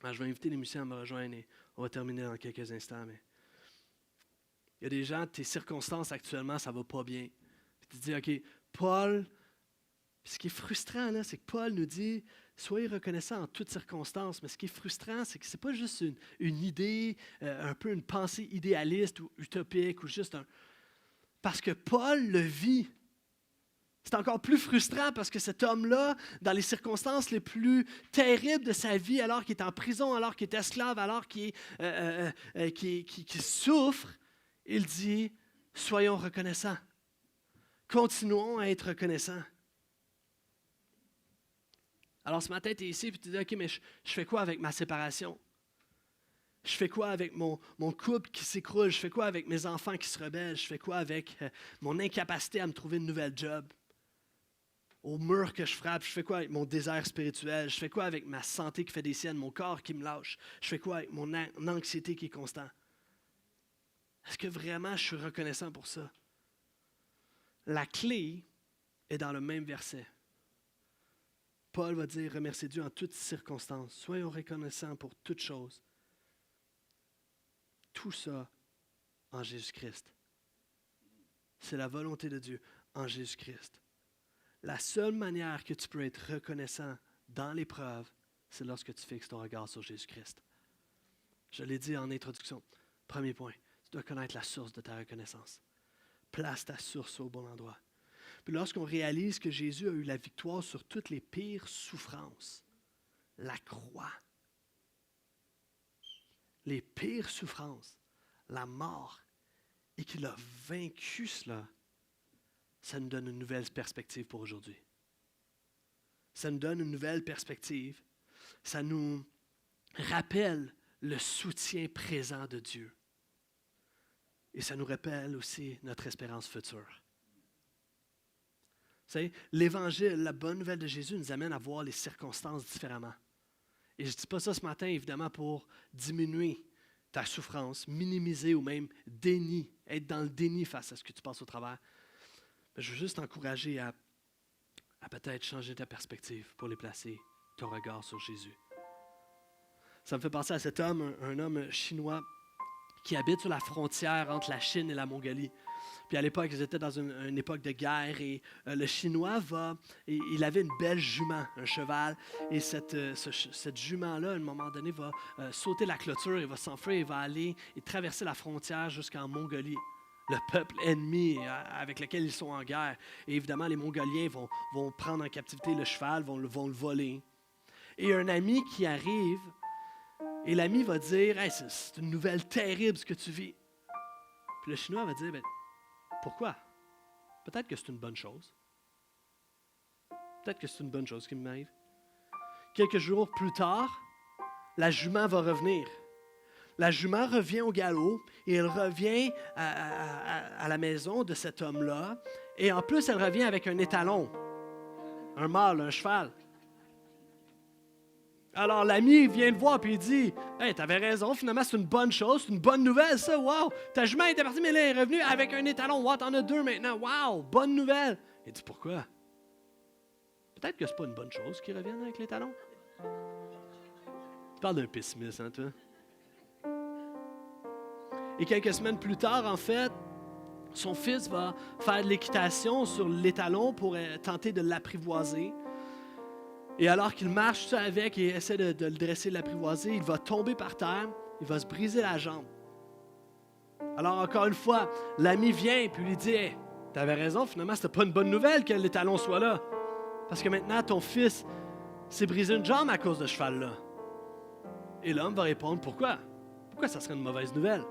Alors, je vais inviter les musiciens à me rejoindre et on va terminer dans quelques instants. Mais il y a des gens, tes circonstances actuellement, ça ne va pas bien. Puis tu te dis, OK, Paul, ce qui est frustrant, là, c'est que Paul nous dit, soyez reconnaissants en toutes circonstances. Mais ce qui est frustrant, c'est que ce n'est pas juste une idée, un peu une pensée idéaliste ou utopique, ou juste un... Parce que Paul le vit. C'est encore plus frustrant parce que cet homme-là, dans les circonstances les plus terribles de sa vie, alors qu'il est en prison, alors qu'il est esclave, alors qu'il souffre, il dit, soyons reconnaissants. Continuons à être reconnaissants. Alors ce matin, tu es ici et tu te dis, OK, mais je fais quoi avec ma séparation? Je fais quoi avec mon couple qui s'écroule? Je fais quoi avec mes enfants qui se rebellent? Je fais quoi avec mon incapacité à me trouver une nouvelle job? Au mur que je frappe, je fais quoi avec mon désert spirituel? Je fais quoi avec ma santé qui fait des siennes, mon corps qui me lâche? Je fais quoi avec mon anxiété qui est constante? Est-ce que vraiment je suis reconnaissant pour ça? La clé, Et dans le même verset, Paul va dire, remerciez Dieu en toutes circonstances. Soyons reconnaissants pour toutes choses. Tout ça en Jésus-Christ. C'est la volonté de Dieu en Jésus-Christ. La seule manière que tu peux être reconnaissant dans l'épreuve, c'est lorsque tu fixes ton regard sur Jésus-Christ. Je l'ai dit en introduction. Premier point, tu dois connaître la source de ta reconnaissance. Place ta source au bon endroit. Puis lorsqu'on réalise que Jésus a eu la victoire sur toutes les pires souffrances, la croix, les pires souffrances, la mort, et qu'il a vaincu cela, ça nous donne une nouvelle perspective pour aujourd'hui. Ça nous donne une nouvelle perspective. Ça nous rappelle le soutien présent de Dieu. Et ça nous rappelle aussi notre espérance future. Vous savez, l'Évangile, la bonne nouvelle de Jésus nous amène à voir les circonstances différemment. Et je ne dis pas ça ce matin, évidemment, pour diminuer ta souffrance, minimiser ou même être dans le déni face à ce que tu passes au travers. Mais je veux juste t'encourager à peut-être changer ta perspective pour les placer ton regard sur Jésus. Ça me fait penser à cet homme, un homme chinois qui habite sur la frontière entre la Chine et la Mongolie. Puis à l'époque, ils étaient dans une époque de guerre et le Chinois il avait une belle jument, un cheval, et cette jument-là, à un moment donné, va sauter la clôture, il va s'enfuir, il va aller et traverser la frontière jusqu'en Mongolie, le peuple ennemi avec lequel ils sont en guerre. Et évidemment, les Mongoliens vont prendre en captivité le cheval, vont le voler. Et un ami qui arrive, et l'ami va dire, hey, c'est une nouvelle terrible ce que tu vis. Puis le Chinois va dire, pourquoi? Peut-être que c'est une bonne chose. Peut-être que c'est une bonne chose qui m'arrive. Quelques jours plus tard, la jument va revenir. La jument revient au galop et elle revient à la maison de cet homme-là. Et en plus, elle revient avec un étalon, un mâle, un cheval. Alors l'ami vient le voir et il dit, « Hey, t'avais raison, finalement c'est une bonne chose, c'est une bonne nouvelle ça, wow! Ta jument était partie, mais là elle est revenue avec un étalon, wow, t'en as deux maintenant, wow, bonne nouvelle! » Il dit, « Pourquoi? Peut-être que c'est pas une bonne chose qu'ils reviennent avec l'étalon. » Tu parles d'un pessimiste, hein, toi? Et quelques semaines plus tard, en fait, son fils va faire de l'équitation sur l'étalon pour tenter de l'apprivoiser. Et alors qu'il marche ça avec et essaie de le dresser, de l'apprivoiser, il va tomber par terre, il va se briser la jambe. Alors encore une fois, l'ami vient et lui dit, hey, t'avais raison, finalement, c'était pas une bonne nouvelle que l'étalon soit là. Parce que maintenant, ton fils s'est brisé une jambe à cause de ce cheval-là. Et l'homme va répondre, pourquoi? Pourquoi ça serait une mauvaise nouvelle?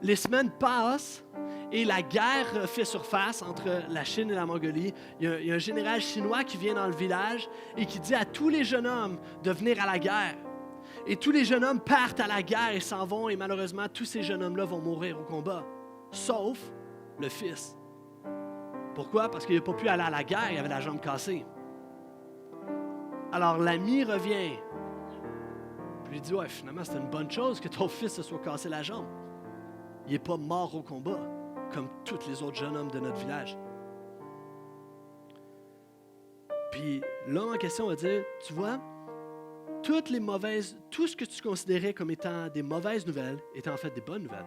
Les semaines passent et la guerre fait surface entre la Chine et la Mongolie. Il y a un général chinois qui vient dans le village et qui dit à tous les jeunes hommes de venir à la guerre. Et tous les jeunes hommes partent à la guerre et s'en vont et malheureusement, tous ces jeunes hommes-là vont mourir au combat, sauf le fils. Pourquoi? Parce qu'il n'a pas pu aller à la guerre, il avait la jambe cassée. Alors l'ami revient, puis il dit, ouais, finalement, c'est une bonne chose que ton fils se soit cassé la jambe. Il n'est pas mort au combat, comme tous les autres jeunes hommes de notre village. Puis l'homme en question va dire, tu vois, tout ce que tu considérais comme étant des mauvaises nouvelles étaient en fait des bonnes nouvelles.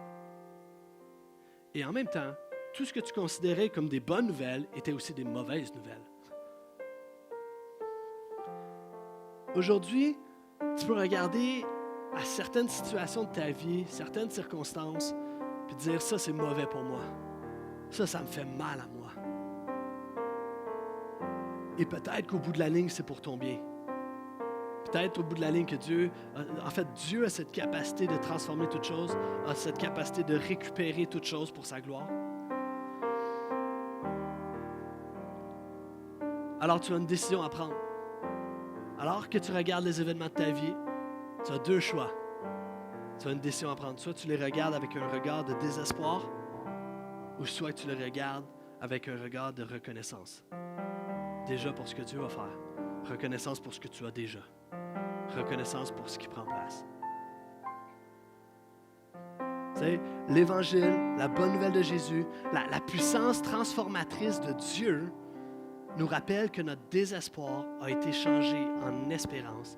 Et en même temps, tout ce que tu considérais comme des bonnes nouvelles étaient aussi des mauvaises nouvelles. Aujourd'hui, tu peux regarder à certaines situations de ta vie, certaines circonstances, puis dire, ça c'est mauvais pour moi. Ça me fait mal à moi. Et peut-être qu'au bout de la ligne, c'est pour ton bien. Peut-être au bout de la ligne que Dieu a cette capacité de transformer toute chose, a cette capacité de récupérer toute chose pour sa gloire. Alors tu as une décision à prendre. Alors que tu regardes les événements de ta vie, tu as deux choix. Tu as une décision à prendre. Soit tu les regardes avec un regard de désespoir, ou soit tu les regardes avec un regard de reconnaissance. Déjà pour ce que Dieu va faire. Reconnaissance pour ce que tu as déjà. Reconnaissance pour ce qui prend place. Tu sais, l'Évangile, la bonne nouvelle de Jésus, la puissance transformatrice de Dieu nous rappelle que notre désespoir a été changé en espérance.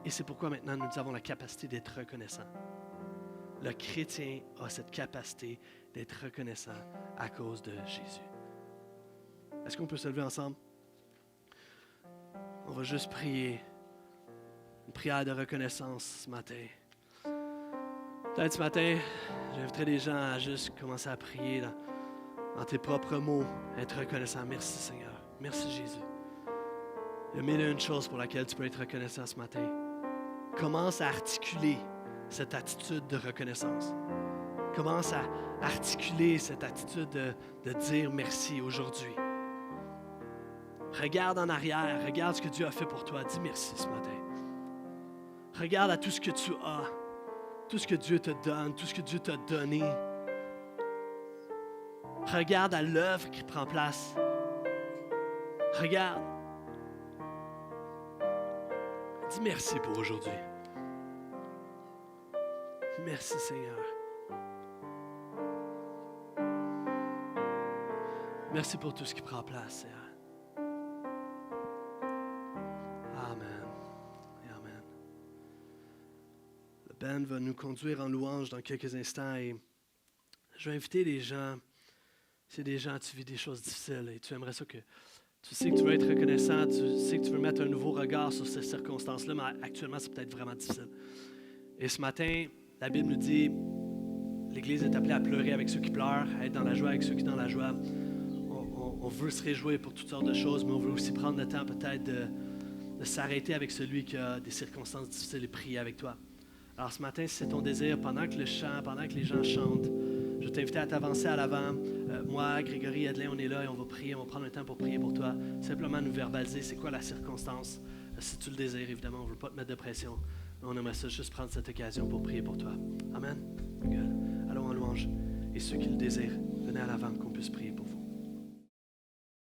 Et c'est pourquoi maintenant nous avons la capacité d'être reconnaissants. Le chrétien a cette capacité d'être reconnaissant à cause de Jésus. Est-ce qu'on peut se lever ensemble? On va juste prier une prière de reconnaissance ce matin. Peut-être ce matin, j'inviterai les gens à juste commencer à prier dans tes propres mots, être reconnaissant. Merci Seigneur. Merci Jésus. Il y a mille et une choses pour laquelle tu peux être reconnaissant ce matin. Commence à articuler cette attitude de reconnaissance. Commence à articuler cette attitude de dire merci aujourd'hui. Regarde en arrière, regarde ce que Dieu a fait pour toi. Dis merci ce matin. Regarde à tout ce que tu as, tout ce que Dieu te donne, tout ce que Dieu t'a donné. Regarde à l'œuvre qui prend place. Regarde. Dis merci pour aujourd'hui. Merci Seigneur. Merci pour tout ce qui prend place, Seigneur. Amen. Et amen. Le band va nous conduire en louange dans quelques instants et je vais inviter les gens, si des gens, tu vis des choses difficiles et tu aimerais ça que tu sais que tu veux être reconnaissant, tu sais que tu veux mettre un nouveau regard sur ces circonstances-là, mais actuellement, c'est peut-être vraiment difficile. Et ce matin, la Bible nous dit, l'Église est appelée à pleurer avec ceux qui pleurent, à être dans la joie avec ceux qui sont dans la joie. On veut se réjouir pour toutes sortes de choses, mais on veut aussi prendre le temps peut-être de s'arrêter avec celui qui a des circonstances difficiles et prier avec toi. Alors ce matin, si c'est ton désir, pendant que les gens chantent, je vais t'inviter à t'avancer à l'avant. Moi, Grégory, Adelin, on est là et on va prier, on va prendre un temps pour prier pour toi. Simplement nous verbaliser c'est quoi la circonstance. Si tu le désires, évidemment, on ne veut pas te mettre de pression. On aimerait ça juste prendre cette occasion pour prier pour toi. Amen. Good. Allons en louange. Et ceux qui le désirent, venez à l'avant qu'on puisse prier.